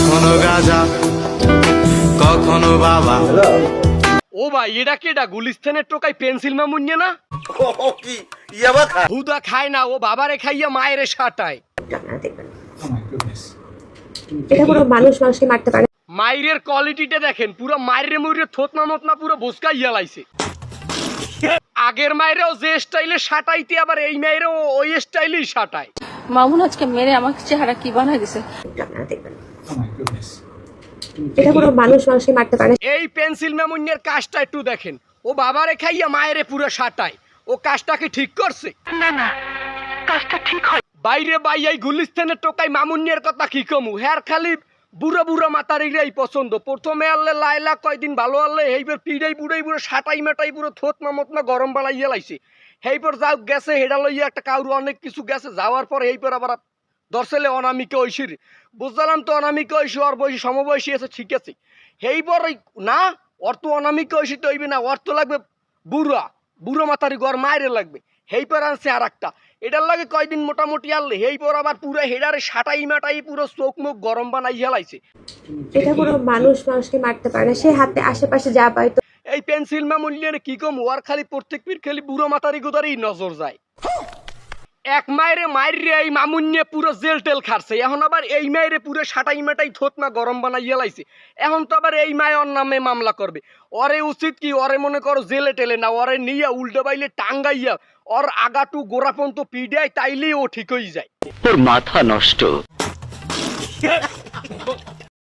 কখনো গাজা কখনো বাবা। ও ভাই এটা কি, এটা গুলিস্তানের টোকাই পেন্সিল মামুন্যে না? কি ইয়াবা খা হুদা খায় না, ও বাবারে খাইয়া মায়েরে সাটায়। এটা কোনো মানুষ মানুষকে মারতে পারে? মাইরের কোয়ালিটিটা দেখেন, পুরো মাইরে মুইরে থতনা মতনা পুরো বসকা ইয়া লাইছে। আগের মাইরেও যে স্টাইলে সাটাইতে, আবার এই মাইরেও ওই স্টাইলেই সাটায়। মামুন আজকে মেরে আমাকে চেহারা কি বানাই দিছে। এটা কোনো মানুষ মানুষকে মারতে পারে? এই পেন্সিল মামুন্যের কাজটা একটু দেখেন, ও বাবারে খাইয়া মায়েরে পুরো সাটায়। ও কাজটা কি ঠিক করছে? না না, কাজটা ঠিক হয়। বাইরে বাই এই গুলিস্তানের টোকাই মামুন্যের কথা কি কমু, হ্যার খালি বুড়া বুড়া মাতারিরাই পছন্দ। প্রথমে আনলে লাইলা কয়দিন ভালো আনলে এইবার পিড়াই বুড়াই পুরো সাটাই মেটাই পুরো থোত মামতনা গরম বালাইয়া লাইছে। এইপর যাও গেছে হেডা লইয়া একটা কাউর অনেক কিছু গেছে, যাওয়ার পর এইপর আবার দর্শলে অনামিকা ঐশীর বুঝলাম তো অনামিকা ঐশী ওর বয়সী সমবয়সী আছে, ঠিক আছে। এইপর না, ওর তো অনামিকা ঐশী তো হইবে না, ওর তো লাগবে বুড়া বুড়ো মাতারি গড় মায়েরে লাগবে। এইপর আনছে আর একটা, এটার লাগে কয়দিন মোটামুটি আনলে এইপর আবার পুরো হেডারে সাটাই মাটাই পুরো চোখ মুখ গরম বানাই হেলাইছে। এটা কোনো মানুষ মানুষকে মারতে পারে? সে হাতে আশেপাশে যা পায় তো। এই পেন্সিল মামুল্যের কি কম, ওর খালি প্রত্যেক পীর খালি বুড়ো মাতারি গোদারেই নজর যায়। এক মায়েরে মাইরে এই মামুন্যে পুরো জেল টেল খাচ্ছে, এখন আবার এই মায়েরে পুরো সাটাই মাটাই থতনা গরম বানাইয়া লাইছে। এখন তো আবার এই মায়ের নামে মামলা করবে। ওরে উচিত কি, ওরে মনে করো জেলে টেলে না, ওরে নিয়ে উল্টো বাইলে টাঙ্গাইয়া ওর আগাটু গোড়াপন্ত পিডিয়ায়, তাইলেই ও ঠিক হয়ে যায়। তোর মাথা নষ্ট।